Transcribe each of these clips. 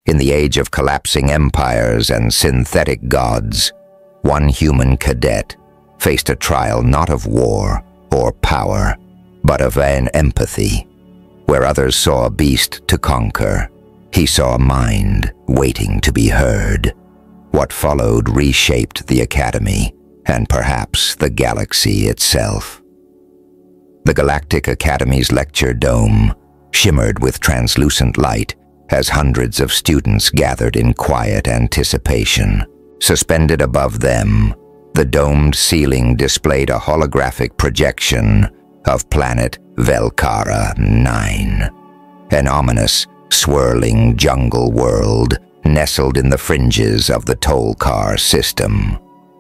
In the age of collapsing empires and synthetic gods, one human cadet faced a trial not of war or power, but of an empathy. Where others saw a beast to conquer, he saw a mind waiting to be heard. What followed reshaped the Academy, and perhaps the galaxy itself. The Galactic Academy's lecture dome shimmered with translucent light as hundreds of students gathered in quiet anticipation. Suspended above them, the domed ceiling displayed a holographic projection of planet Velcara 9, an ominous, swirling jungle world nestled in the fringes of the toll car system.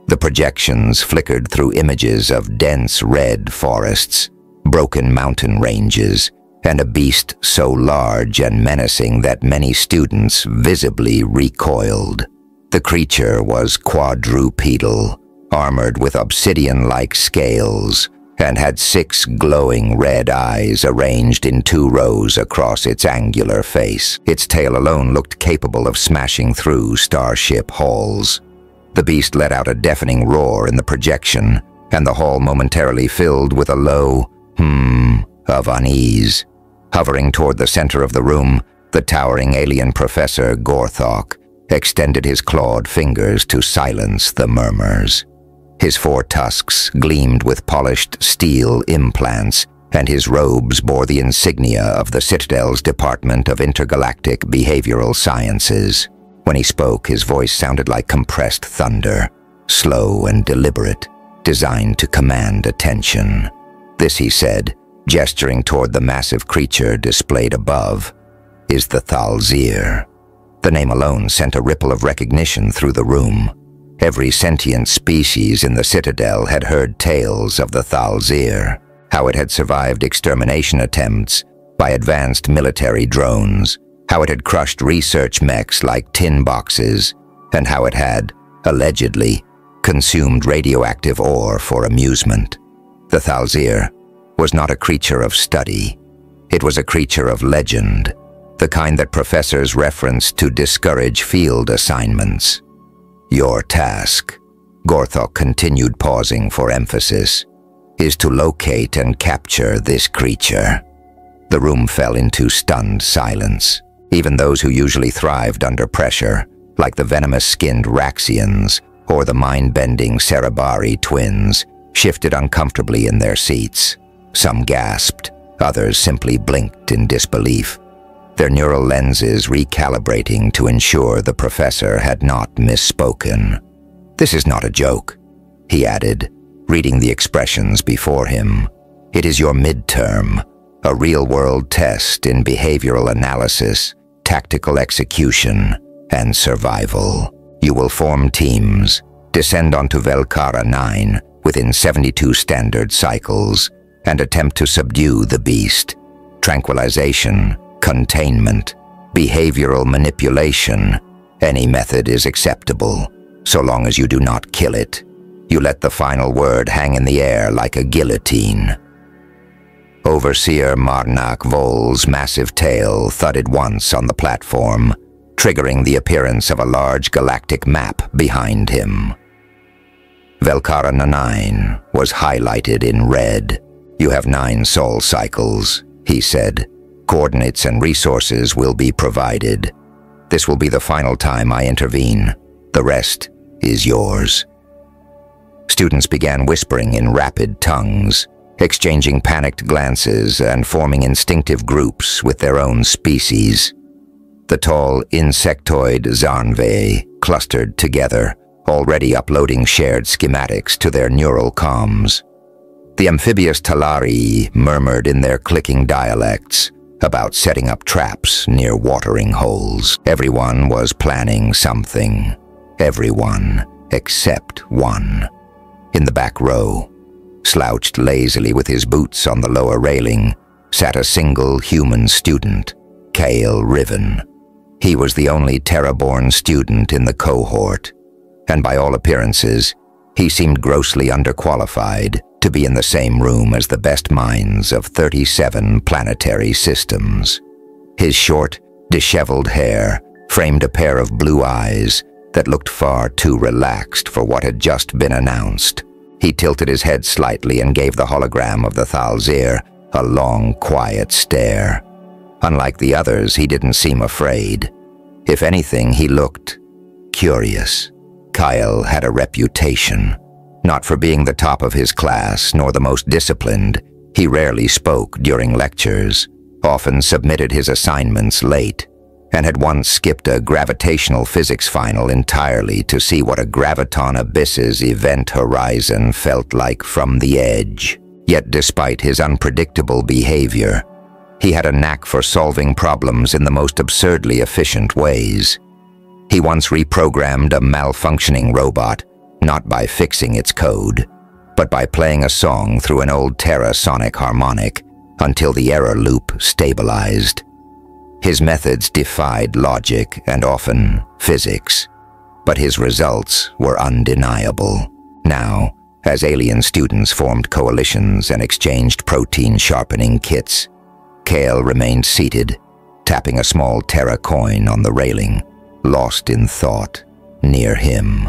The projections flickered through images of dense red forests, broken mountain ranges, and a beast so large and menacing that many students visibly recoiled. The creature was quadrupedal, armored with obsidian-like scales, and had 6 glowing red eyes arranged in 2 rows across its angular face. Its tail alone looked capable of smashing through starship halls. The beast let out a deafening roar in the projection, and the hall momentarily filled with a low of unease. Hovering toward the center of the room, the towering alien Professor Gorthok extended his clawed fingers to silence the murmurs. His 4 tusks gleamed with polished steel implants, and his robes bore the insignia of the Citadel's Department of Intergalactic Behavioral Sciences. When he spoke, his voice sounded like compressed thunder, slow and deliberate, designed to command attention. This, he said, gesturing toward the massive creature displayed above, is the Thalzir. The name alone sent a ripple of recognition through the room. Every sentient species in the Citadel had heard tales of the Thalzir, how it had survived extermination attempts by advanced military drones, how it had crushed research mechs like tin boxes, and how it had, allegedly, consumed radioactive ore for amusement. The Thalzir was not a creature of study. It was a creature of legend, the kind that professors referenced to discourage field assignments. Your task, Gorthok continued, pausing for emphasis, is to locate and capture this creature. The room fell into stunned silence. Even those who usually thrived under pressure, like the venomous-skinned Raxians or the mind-bending Cerebari twins, shifted uncomfortably in their seats. Some gasped, others simply blinked in disbelief, their neural lenses recalibrating to ensure the professor had not misspoken. "This is not a joke," he added, reading the expressions before him. "It is your midterm, a real-world test in behavioral analysis, tactical execution, and survival. You will form teams, descend onto Velcara 9 within 72 standard cycles, and attempt to subdue the beast. Tranquilization, containment, behavioral manipulation, any method is acceptable, so long as you do not kill it. You let the final word hang in the air like a guillotine." Overseer Marnak Vol's massive tail thudded once on the platform, triggering the appearance of a large galactic map behind him. Velcara 9 was highlighted in red. "You have 9 sol cycles," he said. "Coordinates and resources will be provided. This will be the final time I intervene. The rest is yours." Students began whispering in rapid tongues, exchanging panicked glances and forming instinctive groups with their own species. The tall insectoid Zarnve clustered together, already uploading shared schematics to their neural comms. The amphibious Talari murmured in their clicking dialects about setting up traps near watering holes. Everyone was planning something. Everyone except one. In the back row, slouched lazily with his boots on the lower railing, sat a single human student, Kale Riven. He was the only Terra-born student in the cohort, and by all appearances, he seemed grossly underqualified to be in the same room as the best minds of 37 planetary systems. His short, disheveled hair framed a pair of blue eyes that looked far too relaxed for what had just been announced. He tilted his head slightly and gave the hologram of the Thalzir a long, quiet stare. Unlike the others, he didn't seem afraid. If anything, he looked curious. Kyle had a reputation, not for being the top of his class nor the most disciplined. He rarely spoke during lectures, often submitted his assignments late, and had once skipped a gravitational physics final entirely to see what a Graviton Abyss's event horizon felt like from the edge. Yet despite his unpredictable behavior, he had a knack for solving problems in the most absurdly efficient ways. He once reprogrammed a malfunctioning robot, not by fixing its code, but by playing a song through an old Terra-sonic harmonic until the error loop stabilized. His methods defied logic and often physics, but his results were undeniable. Now, as alien students formed coalitions and exchanged protein-sharpening kits, Kale remained seated, tapping a small Terra coin on the railing, lost in thought. Near him,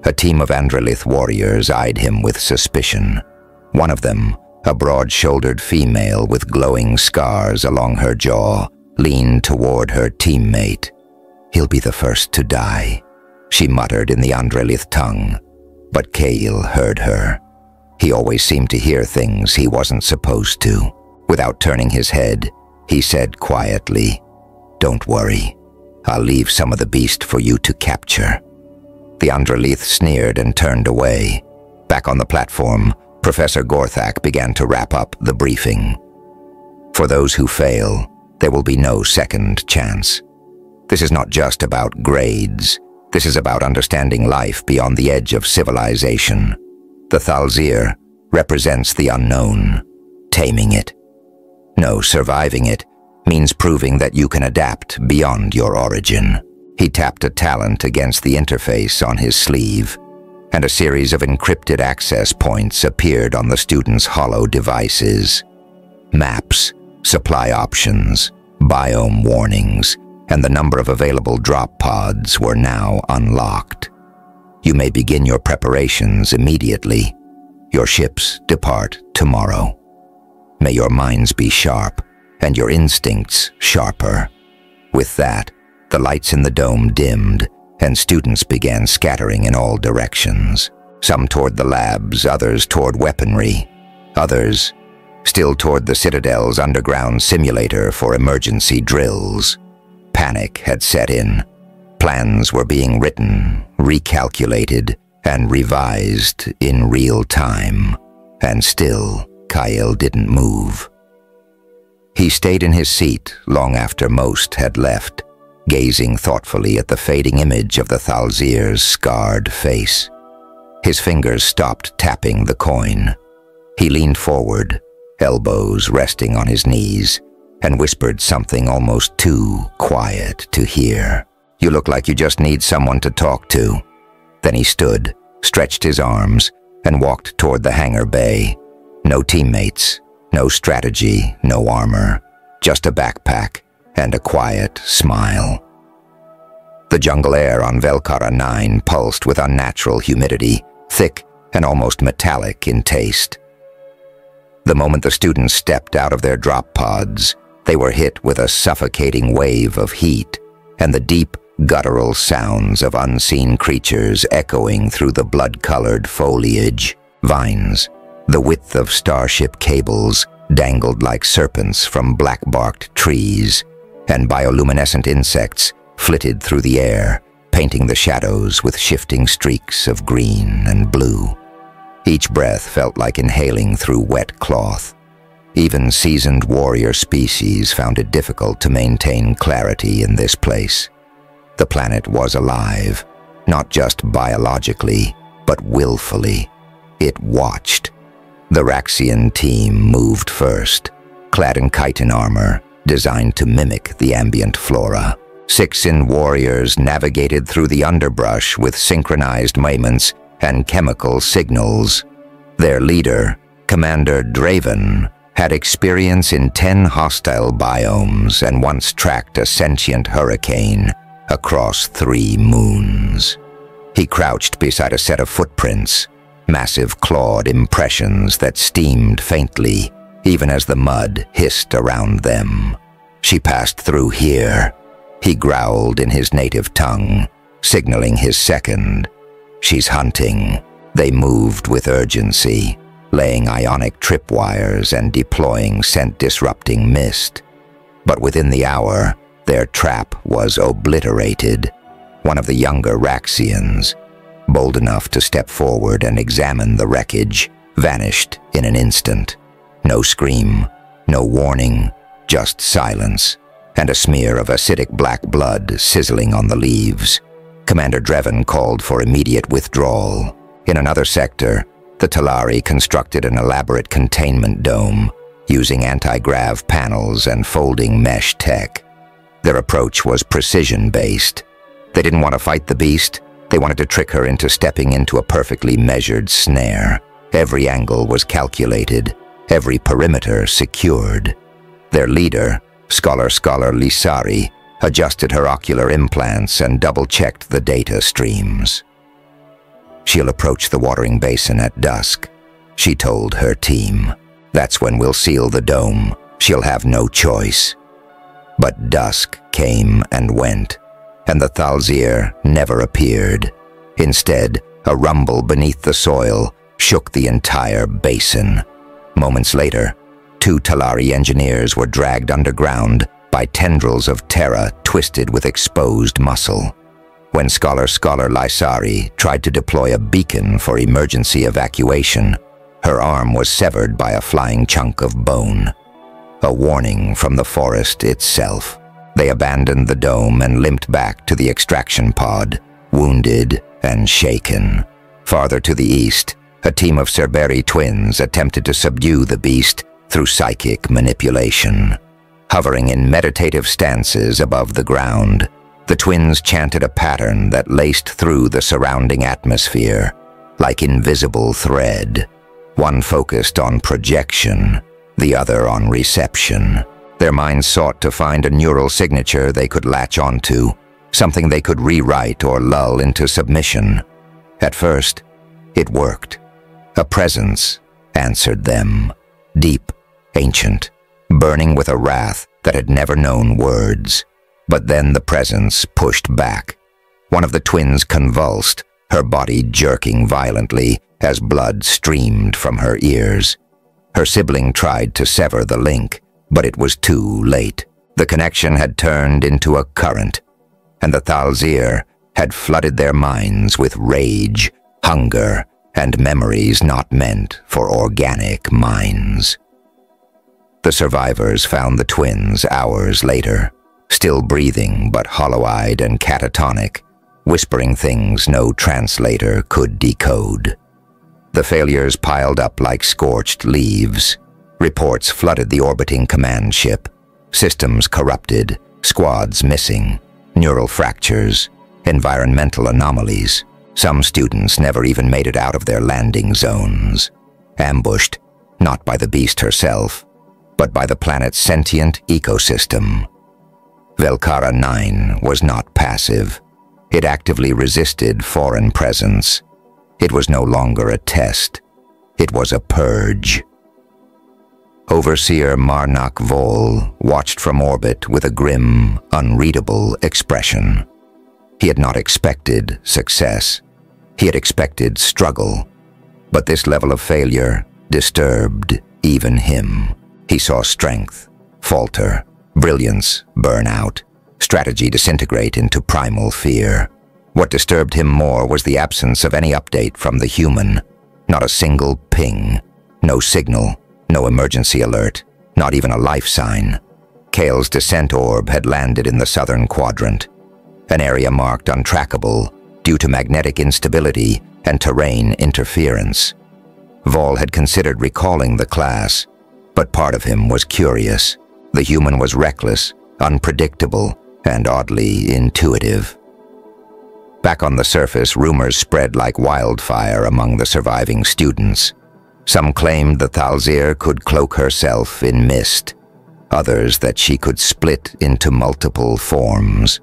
a team of Androlith warriors eyed him with suspicion. One of them, a broad-shouldered female with glowing scars along her jaw, leaned toward her teammate. "He'll be the first to die," she muttered in the Androlith tongue. But Kale heard her. He always seemed to hear things he wasn't supposed to. Without turning his head, he said quietly, "Don't worry. I'll leave some of the beast for you to capture." The Androlith sneered and turned away. Back on the platform, Professor Gorthak began to wrap up the briefing. For those who fail, there will be no second chance. This is not just about grades. This is about understanding life beyond the edge of civilization. The Thalzir represents the unknown, taming it. No, surviving it means proving that you can adapt beyond your origin. He tapped a talent against the interface on his sleeve, and a series of encrypted access points appeared on the students' hollow devices. Maps, supply options, biome warnings, and the number of available drop pods were now unlocked. You may begin your preparations immediately. Your ships depart tomorrow. May your minds be sharp, and your instincts sharper. With that, the lights in the dome dimmed, and students began scattering in all directions. Some toward the labs, others toward weaponry, others still toward the Citadel's underground simulator for emergency drills. Panic had set in. Plans were being written, recalculated, and revised in real time. And still, Kyle didn't move. He stayed in his seat long after most had left, gazing thoughtfully at the fading image of the Thalzir's scarred face. His fingers stopped tapping the coin. He leaned forward, elbows resting on his knees, and whispered something almost too quiet to hear. "You look like you just need someone to talk to." Then he stood, stretched his arms, and walked toward the hangar bay. No teammates, no strategy, no armor, just a backpack and a quiet smile. The jungle air on Velkara 9 pulsed with unnatural humidity, thick and almost metallic in taste. The moment the students stepped out of their drop pods, they were hit with a suffocating wave of heat and the deep, guttural sounds of unseen creatures echoing through the blood-colored foliage. Vines, the width of starship cables, dangled like serpents from black-barked trees, and bioluminescent insects flitted through the air, painting the shadows with shifting streaks of green and blue. Each breath felt like inhaling through wet cloth. Even seasoned warrior species found it difficult to maintain clarity in this place. The planet was alive, not just biologically, but willfully. It watched. The Raxian team moved first, clad in chitin armor, designed to mimic the ambient flora. 6 warriors navigated through the underbrush with synchronized movements and chemical signals. Their leader, Commander Draven, had experience in 10 hostile biomes and once tracked a sentient hurricane, across 3 moons. He crouched beside a set of footprints, massive clawed impressions that steamed faintly, even as the mud hissed around them. "She passed through here," he growled in his native tongue, signaling his second. "She's hunting." They moved with urgency, laying ionic tripwires and deploying scent-disrupting mist. But within the hour, their trap was obliterated. One of the younger Raxians, bold enough to step forward and examine the wreckage, vanished in an instant. No scream, no warning, just silence, and a smear of acidic black blood sizzling on the leaves. Commander Dreven called for immediate withdrawal. In another sector, the Talari constructed an elaborate containment dome, using anti-grav panels and folding mesh tech. Their approach was precision-based. They didn't want to fight the beast. They wanted to trick her into stepping into a perfectly measured snare. Every angle was calculated, every perimeter secured. Their leader, Scholar Lissari, adjusted her ocular implants and double-checked the data streams. "She'll approach the watering basin at dusk," she told her team. "That's when we'll seal the dome. She'll have no choice." But dusk came and went, and the Thalzir never appeared. Instead, a rumble beneath the soil shook the entire basin. Moments later, 2 Talari engineers were dragged underground by tendrils of terra twisted with exposed muscle. When Scholar Lysari tried to deploy a beacon for emergency evacuation, her arm was severed by a flying chunk of bone. A warning from the forest itself. They abandoned the dome and limped back to the extraction pod, wounded and shaken. Farther to the east, a team of Cerberi twins attempted to subdue the beast through psychic manipulation. Hovering in meditative stances above the ground, the twins chanted a pattern that laced through the surrounding atmosphere, like invisible thread. One focused on projection, the other on reception. Their minds sought to find a neural signature they could latch onto, something they could rewrite or lull into submission. At first, it worked. A presence answered them, deep, ancient, burning with a wrath that had never known words. But then the presence pushed back. One of the twins convulsed, her body jerking violently as blood streamed from her ears. Her sibling tried to sever the link, but it was too late. The connection had turned into a current, and the Thalzir had flooded their minds with rage, hunger, and memories not meant for organic minds. The survivors found the twins hours later, still breathing but hollow-eyed and catatonic, whispering things no translator could decode. The failures piled up like scorched leaves. Reports flooded the orbiting command ship. Systems corrupted, squads missing, neural fractures, environmental anomalies. Some students never even made it out of their landing zones. Ambushed, not by the beast herself, but by the planet's sentient ecosystem. Velkara 9 was not passive. It actively resisted foreign presence. It was no longer a test. It was a purge. Overseer Marnak Vol watched from orbit with a grim, unreadable expression. He had not expected success. He had expected struggle. But this level of failure disturbed even him. He saw strength falter, brilliance burn out, strategy disintegrate into primal fear. What disturbed him more was the absence of any update from the human. Not a single ping, no signal, no emergency alert, not even a life sign. Kale's descent orb had landed in the southern quadrant, an area marked untrackable due to magnetic instability and terrain interference. Vol had considered recalling the class, but part of him was curious. The human was reckless, unpredictable, and oddly intuitive. Back on the surface, rumors spread like wildfire among the surviving students. Some claimed the Thalzir could cloak herself in mist, others that she could split into multiple forms.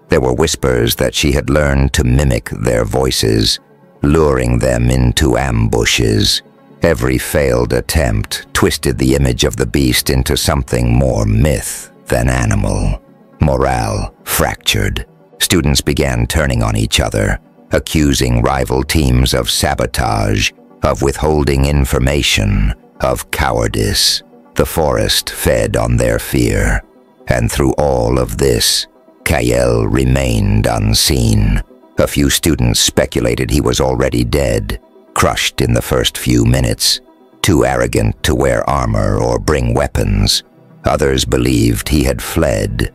There were whispers that she had learned to mimic their voices, luring them into ambushes. Every failed attempt twisted the image of the beast into something more myth than animal. Morale fractured. Students began turning on each other, accusing rival teams of sabotage, of withholding information, of cowardice. The forest fed on their fear. And through all of this, Kael remained unseen. A few students speculated he was already dead, crushed in the first few minutes, too arrogant to wear armor or bring weapons. Others believed he had fled,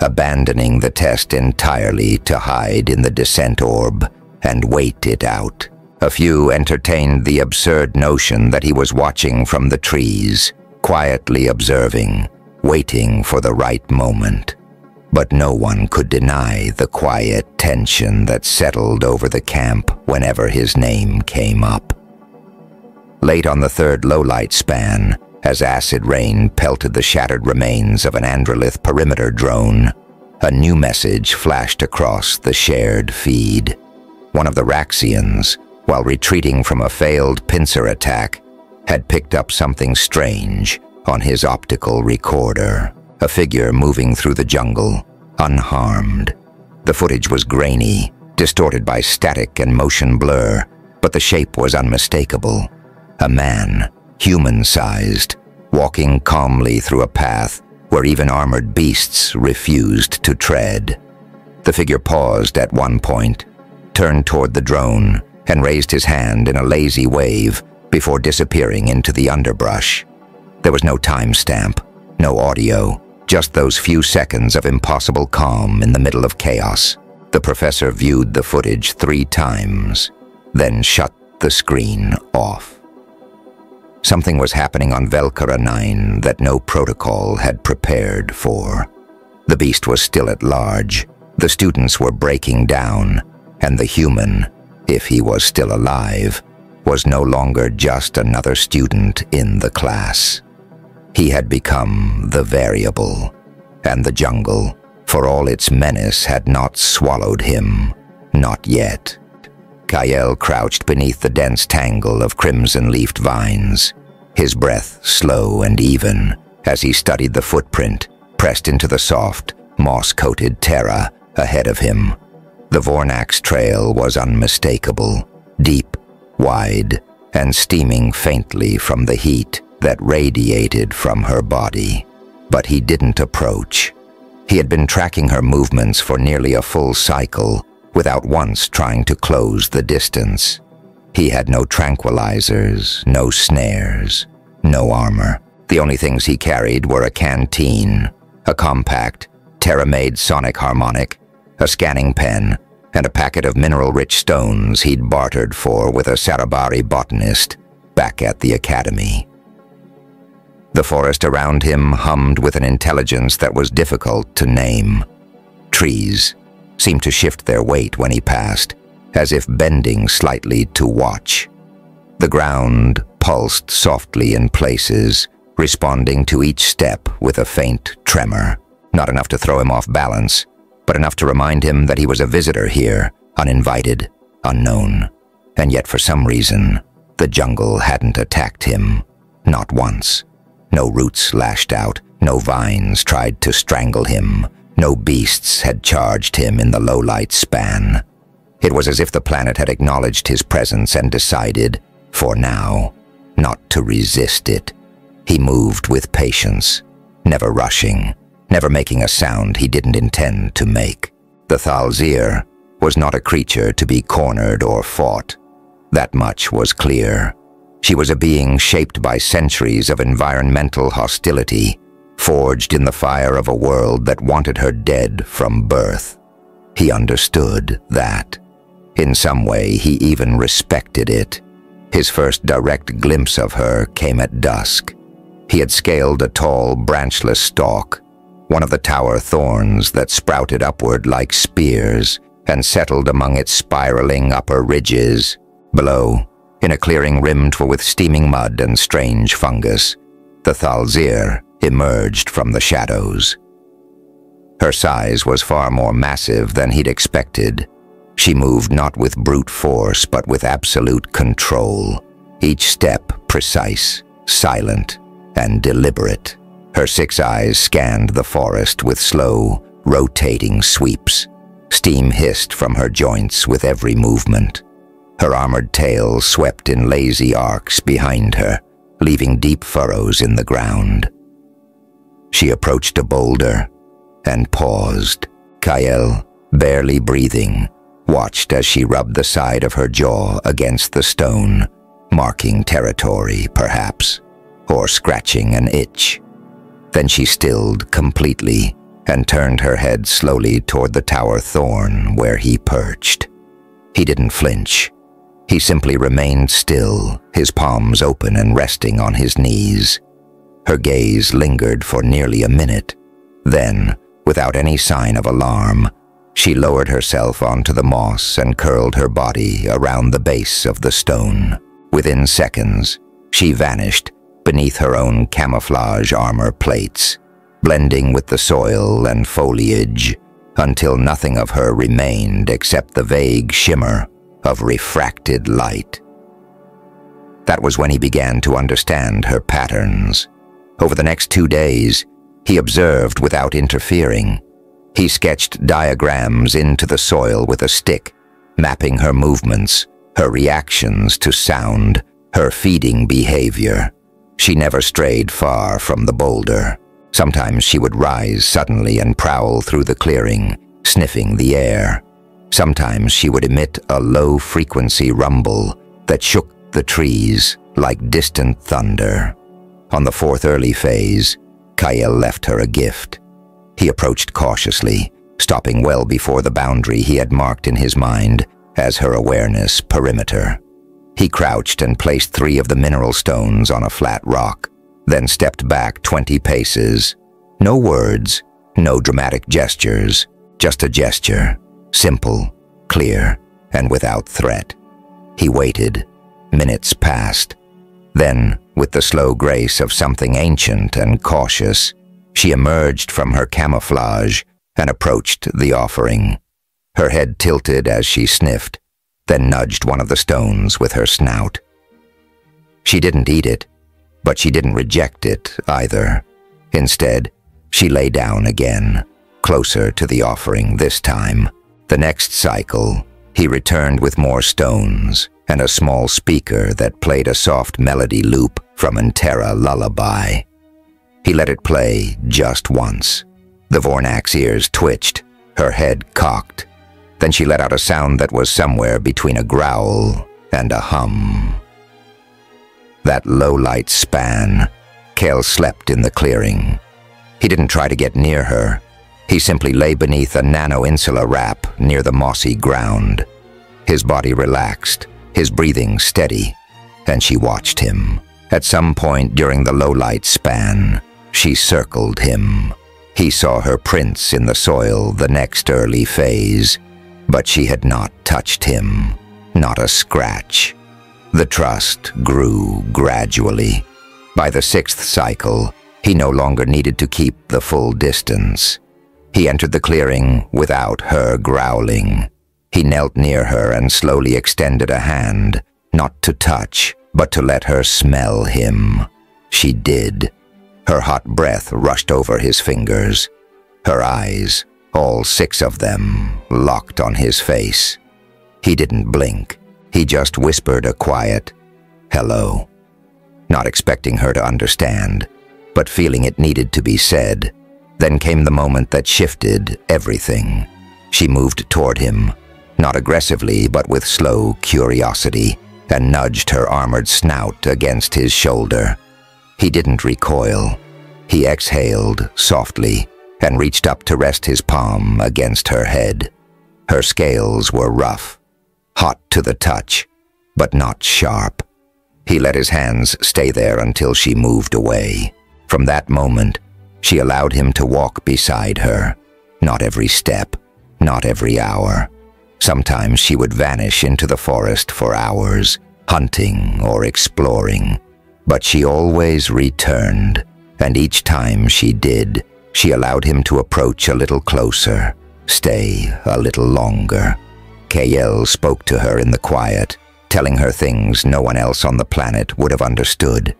abandoning the test entirely to hide in the descent orb and wait it out. A few entertained the absurd notion that he was watching from the trees, quietly observing, waiting for the right moment. But no one could deny the quiet tension that settled over the camp whenever his name came up. Late on the third low-light span, as acid rain pelted the shattered remains of an Androlith perimeter drone, a new message flashed across the shared feed. One of the Raxians, while retreating from a failed pincer attack, had picked up something strange on his optical recorder. A figure moving through the jungle, unharmed. The footage was grainy, distorted by static and motion blur, but the shape was unmistakable. A man, human-sized, walking calmly through a path where even armored beasts refused to tread. The figure paused at one point, turned toward the drone, and raised his hand in a lazy wave before disappearing into the underbrush. There was no timestamp, no audio, just those few seconds of impossible calm in the middle of chaos. The professor viewed the footage 3 times, then shut the screen off. Something was happening on Velkara 9 that no protocol had prepared for. The beast was still at large, the students were breaking down, and the human, if he was still alive, was no longer just another student in the class. He had become the variable, and the jungle, for all its menace, had not swallowed him. Not yet. Kael crouched beneath the dense tangle of crimson-leafed vines, his breath slow and even as he studied the footprint pressed into the soft, moss-coated terra ahead of him. The Vornax trail was unmistakable, deep, wide, and steaming faintly from the heat that radiated from her body. But he didn't approach. He had been tracking her movements for nearly a full cycle without once trying to close the distance. He had no tranquilizers, no snares, no armor. The only things he carried were a canteen, a compact, Terra-made sonic harmonic, a scanning pen, and a packet of mineral-rich stones he'd bartered for with a Sarabari botanist back at the academy. The forest around him hummed with an intelligence that was difficult to name. Trees seemed to shift their weight when he passed, as if bending slightly to watch. The ground pulsed softly in places, responding to each step with a faint tremor. Not enough to throw him off balance, but enough to remind him that he was a visitor here, uninvited, unknown. And yet for some reason, the jungle hadn't attacked him. Not once. No roots lashed out, no vines tried to strangle him, no beasts had charged him in the low-light span. It was as if the planet had acknowledged his presence and decided, for now, not to resist it. He moved with patience, never rushing, never making a sound he didn't intend to make. The Thalzir was not a creature to be cornered or fought. That much was clear. She was a being shaped by centuries of environmental hostility, forged in the fire of a world that wanted her dead from birth. He understood that. In some way, he even respected it. His first direct glimpse of her came at dusk. He had scaled a tall, branchless stalk, one of the tower thorns that sprouted upward like spears and settled among its spiraling upper ridges. Below, in a clearing rimmed with steaming mud and strange fungus, the Thalzir emerged from the shadows. Her size was far more massive than he'd expected. She moved not with brute force, but with absolute control. Each step precise, silent, and deliberate. Her 6 eyes scanned the forest with slow, rotating sweeps. Steam hissed from her joints with every movement. Her armored tail swept in lazy arcs behind her, leaving deep furrows in the ground. She approached a boulder and paused. Kyle, barely breathing, watched as she rubbed the side of her jaw against the stone, marking territory, perhaps, or scratching an itch. Then she stilled completely and turned her head slowly toward the tower thorn where he perched. He didn't flinch. He simply remained still, his palms open and resting on his knees. Her gaze lingered for nearly a minute. Then, without any sign of alarm, she lowered herself onto the moss and curled her body around the base of the stone. Within seconds, she vanished beneath her own camouflage armor plates, blending with the soil and foliage until nothing of her remained except the vague shimmer of refracted light. That was when he began to understand her patterns. Over the next 2 days, he observed without interfering. He sketched diagrams into the soil with a stick, mapping her movements, her reactions to sound, her feeding behavior. She never strayed far from the boulder. Sometimes she would rise suddenly and prowl through the clearing, sniffing the air. Sometimes she would emit a low-frequency rumble that shook the trees like distant thunder. On the 4th early phase, Kyle left her a gift. He approached cautiously, stopping well before the boundary he had marked in his mind as her awareness perimeter. He crouched and placed 3 of the mineral stones on a flat rock, then stepped back 20 paces. No words, no dramatic gestures, just a gesture, simple, clear, and without threat. He waited. Minutes passed. Then, with the slow grace of something ancient and cautious, she emerged from her camouflage and approached the offering. Her head tilted as she sniffed, then nudged one of the stones with her snout. She didn't eat it, but she didn't reject it either. Instead, she lay down again, closer to the offering this time. The next cycle, he returned with more stones and a small speaker that played a soft melody loop from an Terra lullaby. He let it play just once. The Vornak's ears twitched, her head cocked. Then she let out a sound that was somewhere between a growl and a hum. That low-light span, Kale slept in the clearing. He didn't try to get near her. He simply lay beneath a nano-insula wrap near the mossy ground. His body relaxed, his breathing steady, and she watched him. At some point during the low-light span, she circled him. He saw her prints in the soil the next early phase, but she had not touched him, not a scratch. The trust grew gradually. By the 6th cycle, he no longer needed to keep the full distance. He entered the clearing without her growling. He knelt near her and slowly extended a hand, not to touch, but to let her smell him. She did. Her hot breath rushed over his fingers. Her eyes, all 6 of them, locked on his face. He didn't blink. He just whispered a quiet, "Hello." Not expecting her to understand, but feeling it needed to be said. Then came the moment that shifted everything. She moved toward him, not aggressively but with slow curiosity, and nudged her armored snout against his shoulder. He didn't recoil. He exhaled softly and reached up to rest his palm against her head. Her scales were rough, hot to the touch, but not sharp. He let his hands stay there until she moved away. From that moment, she allowed him to walk beside her. Not every step, not every hour. Sometimes she would vanish into the forest for hours, hunting or exploring. But she always returned, and each time she did, She allowed him to approach a little closer, stay a little longer. Kael spoke to her in the quiet, telling her things no one else on the planet would have understood.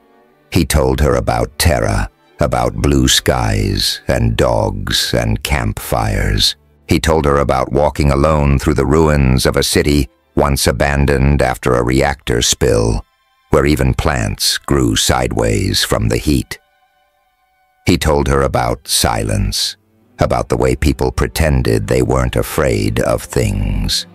He told her about Terra, about blue skies and dogs and campfires. He told her about walking alone through the ruins of a city once abandoned after a reactor spill, where even plants grew sideways from the heat. He told her about silence, about the way people pretended they weren't afraid of things.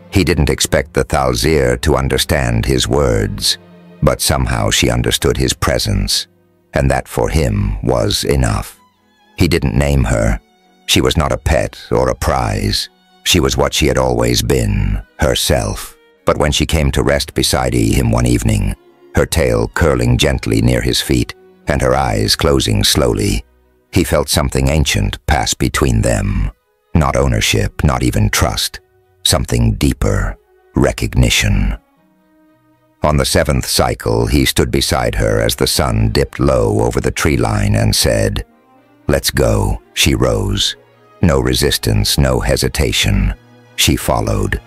He didn't expect the Thalzir to understand his words, but somehow she understood his presence, and that for him was enough. He didn't name her. She was not a pet or a prize. She was what she had always been, herself. But when she came to rest beside him one evening, her tail curling gently near his feet and her eyes closing slowly, he felt something ancient pass between them. Not ownership, not even trust. Something deeper, recognition. On the 7th cycle, he stood beside her as the sun dipped low over the tree line and said, "Let's go." She rose. No resistance, no hesitation. She followed.